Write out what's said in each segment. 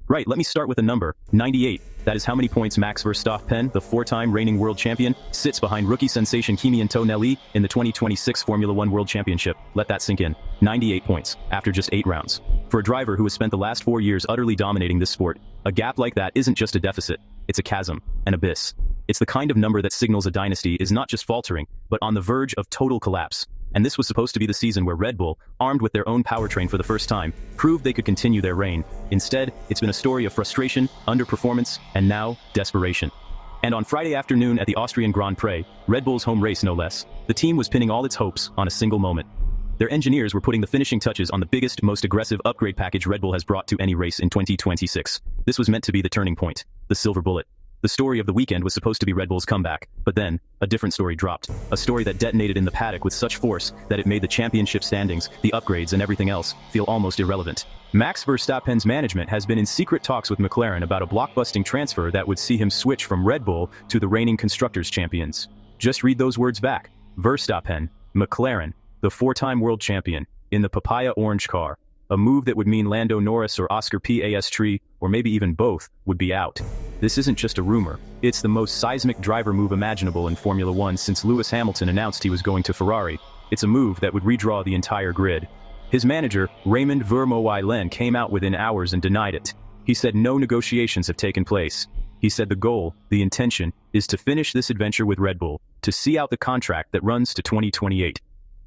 Right, let me start with a number, 98. That is how many points Max Verstappen, the four-time reigning world champion, sits behind rookie sensation Kimi Antonelli in the 2026 Formula One World Championship. Let that sink in. 98 points, after just 8 rounds. For a driver who has spent the last 4 years utterly dominating this sport, a gap like that isn't just a deficit, it's a chasm, an abyss. It's the kind of number that signals a dynasty is not just faltering, but on the verge of total collapse. And this was supposed to be the season where Red Bull, armed with their own powertrain for the first time, proved they could continue their reign. Instead, it's been a story of frustration, underperformance, and now, desperation. And on Friday afternoon at the Austrian Grand Prix, Red Bull's home race no less, the team was pinning all its hopes on a single moment. Their engineers were putting the finishing touches on the biggest, most aggressive upgrade package Red Bull has brought to any race in 2026. This was meant to be the turning point, the silver bullet. The story of the weekend was supposed to be Red Bull's comeback, but then, a different story dropped. A story that detonated in the paddock with such force that it made the championship standings, the upgrades and everything else, feel almost irrelevant. Max Verstappen's management has been in secret talks with McLaren about a blockbusting transfer that would see him switch from Red Bull to the reigning Constructors' Champions. Just read those words back. Verstappen, McLaren, the 4-time world champion, in the papaya orange car. A move that would mean Lando Norris or Oscar Piastri, or maybe even both, would be out. This isn't just a rumor. It's the most seismic driver move imaginable in Formula One since Lewis Hamilton announced he was going to Ferrari. It's a move that would redraw the entire grid. His manager, Raymond Vermeulen, came out within hours and denied it. He said no negotiations have taken place. He said the goal, the intention, is to finish this adventure with Red Bull, to see out the contract that runs to 2028.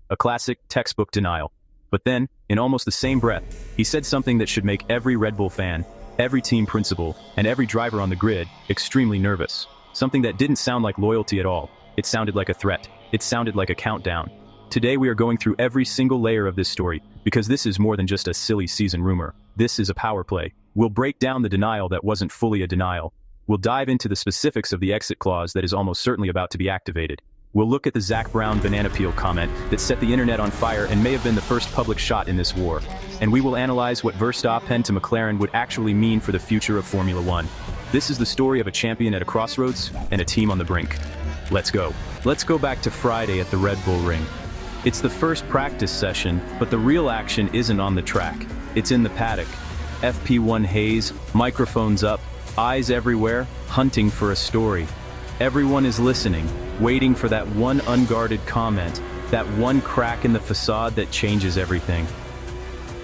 A classic, textbook denial. But then, in almost the same breath, he said something that should make every Red Bull fan, every team principal, and every driver on the grid extremely nervous. Something that didn't sound like loyalty at all. It sounded like a threat. It sounded like a countdown. Today we are going through every single layer of this story, because this is more than just a silly season rumor. This is a power play. We'll break down the denial that wasn't fully a denial. We'll dive into the specifics of the exit clause that is almost certainly about to be activated. We'll look at the Zak Brown banana peel comment that set the internet on fire and may have been the first public shot in this war. And we will analyze what Verstappen to McLaren would actually mean for the future of Formula One. This is the story of a champion at a crossroads and a team on the brink. Let's go. Let's go back to Friday at the Red Bull Ring. It's the first practice session, but the real action isn't on the track. It's in the paddock. FP1 haze, microphones up, eyes everywhere, hunting for a story. Everyone is listening, waiting for that one unguarded comment, that one crack in the facade that changes everything.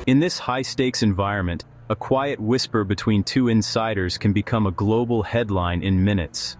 In this high-stakes environment, a quiet whisper between two insiders can become a global headline in minutes.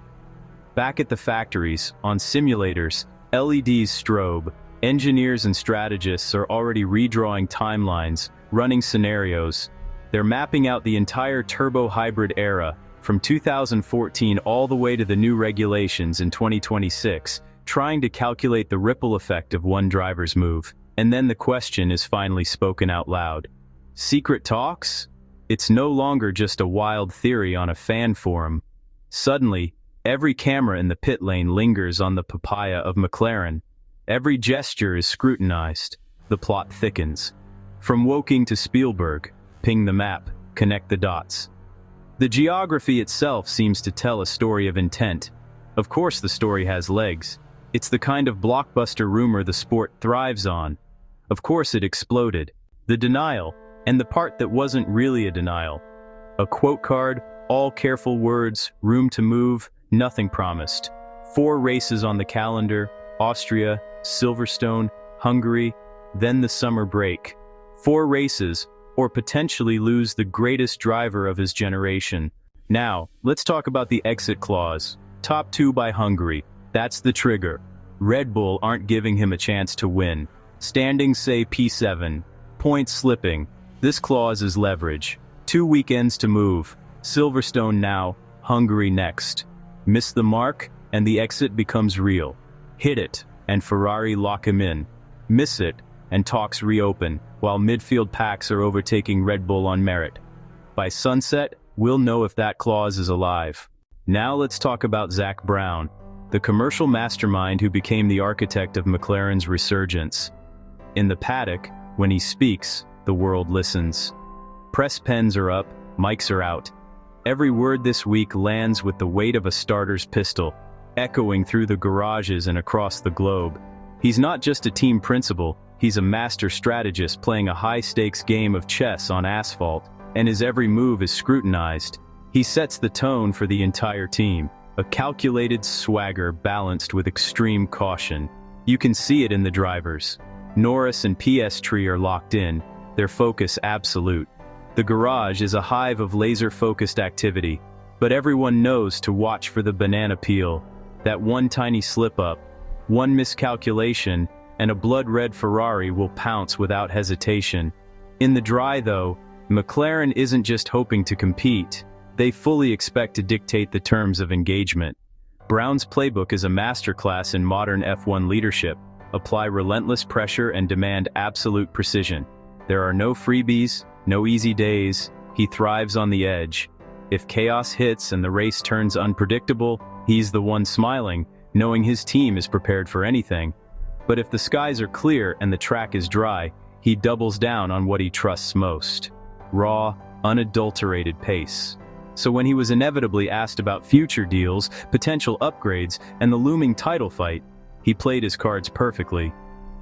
Back at the factories, on simulators, LEDs strobe, engineers and strategists are already redrawing timelines, running scenarios. They're mapping out the entire turbo-hybrid era, from 2014 all the way to the new regulations in 2026, trying to calculate the ripple effect of one driver's move. And then the question is finally spoken out loud. Secret talks? It's no longer just a wild theory on a fan forum. Suddenly, every camera in the pit lane lingers on the papaya of McLaren. Every gesture is scrutinized. The plot thickens. From Woking to Spielberg, ping the map, connect the dots. The geography itself seems to tell a story of intent. Of course the story has legs. It's the kind of blockbuster rumor the sport thrives on. Of course it exploded. The denial, and the part that wasn't really a denial. A quote card, all careful words, room to move, nothing promised. 4 races on the calendar, Austria, Silverstone, Hungary, then the summer break. 4 races, or potentially lose the greatest driver of his generation. Now, let's talk about the exit clause. Top 2 by Hungary. That's the trigger. Red Bull aren't giving him a chance to win. Standings say P7. Points slipping. This clause is leverage. 2 weekends to move. Silverstone now, Hungary next. Miss the mark, and the exit becomes real. Hit it, and Ferrari lock him in. Miss it, and talks reopen, while midfield packs are overtaking Red Bull on merit. By sunset, we'll know if that clause is alive. Now let's talk about Zak Brown, the commercial mastermind who became the architect of McLaren's resurgence. In the paddock, when he speaks, the world listens. Press pens are up, mics are out. Every word this week lands with the weight of a starter's pistol, echoing through the garages and across the globe. He's not just a team principal, he's a master strategist playing a high-stakes game of chess on asphalt. and his every move is scrutinized. He sets the tone for the entire team, a calculated swagger balanced with extreme caution. You can see it in the drivers. Norris and Piastri are locked in, their focus absolute. The garage is a hive of laser-focused activity, but everyone knows to watch for the banana peel. That one tiny slip-up, one miscalculation, and a blood-red Ferrari will pounce without hesitation. In the dry, though, McLaren isn't just hoping to compete. They fully expect to dictate the terms of engagement. Brown's playbook is a masterclass in modern F1 leadership. Apply relentless pressure and demand absolute precision. There are no freebies, no easy days. He thrives on the edge. If chaos hits and the race turns unpredictable, he's the one smiling, knowing his team is prepared for anything. But if the skies are clear and the track is dry, he doubles down on what he trusts most: raw, unadulterated pace. So when he was inevitably asked about future deals, potential upgrades, and the looming title fight, he played his cards perfectly.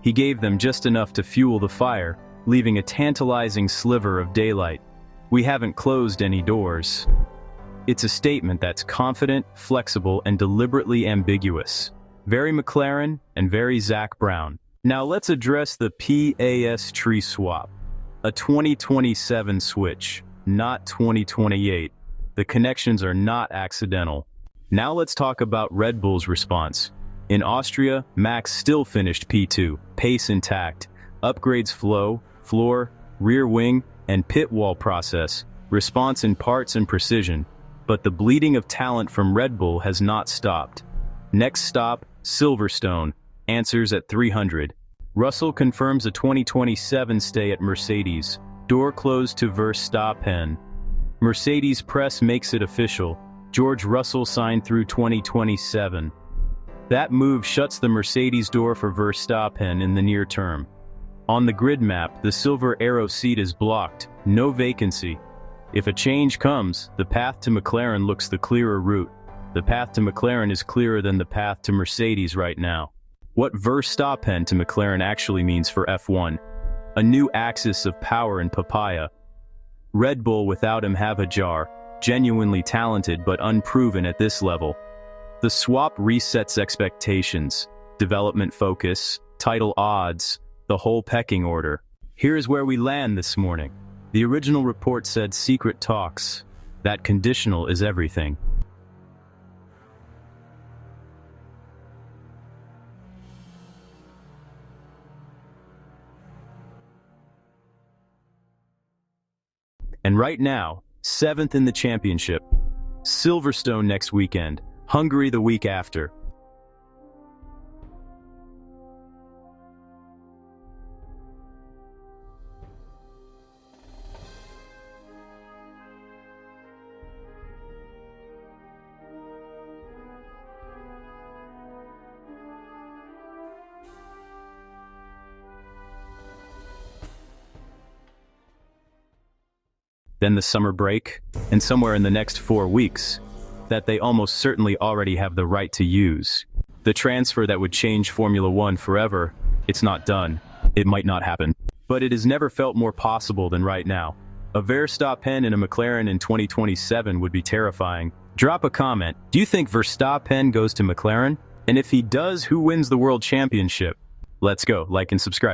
He gave them just enough to fuel the fire, leaving a tantalizing sliver of daylight. We haven't closed any doors. It's a statement that's confident, flexible, and deliberately ambiguous. Very McLaren and very Zak Brown. Now let's address the Piastri swap. A 2027 switch, not 2028. The connections are not accidental. Now let's talk about Red Bull's response. In Austria, Max still finished P2, pace intact. Upgrades floor, rear wing, and pit wall process, response in parts and precision. But the bleeding of talent from Red Bull has not stopped. Next stop, Silverstone, answers at 300. Russell confirms a 2027 stay at Mercedes. Door closed to Verstappen. Mercedes press makes it official. George Russell signed through 2027. That move shuts the Mercedes door for Verstappen in the near term. On the grid map, the silver arrow seat is blocked, no vacancy. If a change comes, the path to McLaren looks the clearer route. The path to McLaren is clearer than the path to Mercedes right now. What Verstappen to McLaren actually means for F1. A new axis of power in papaya. Red Bull without him have a jar, genuinely talented but unproven at this level. The swap resets expectations, development focus, title odds, the whole pecking order. Here's where we land this morning. The original report said secret talks. That conditional is everything. And right now, 7th in the championship. Silverstone next weekend, Hungary the week after. Then the summer break, and somewhere in the next 4 weeks, that they almost certainly already have the right to use. The transfer that would change Formula One forever, it's not done. It might not happen. But it has never felt more possible than right now. A Verstappen and a McLaren in 2027 would be terrifying. Drop a comment. Do you think Verstappen goes to McLaren? And if he does, who wins the World Championship? Let's go. Like and subscribe.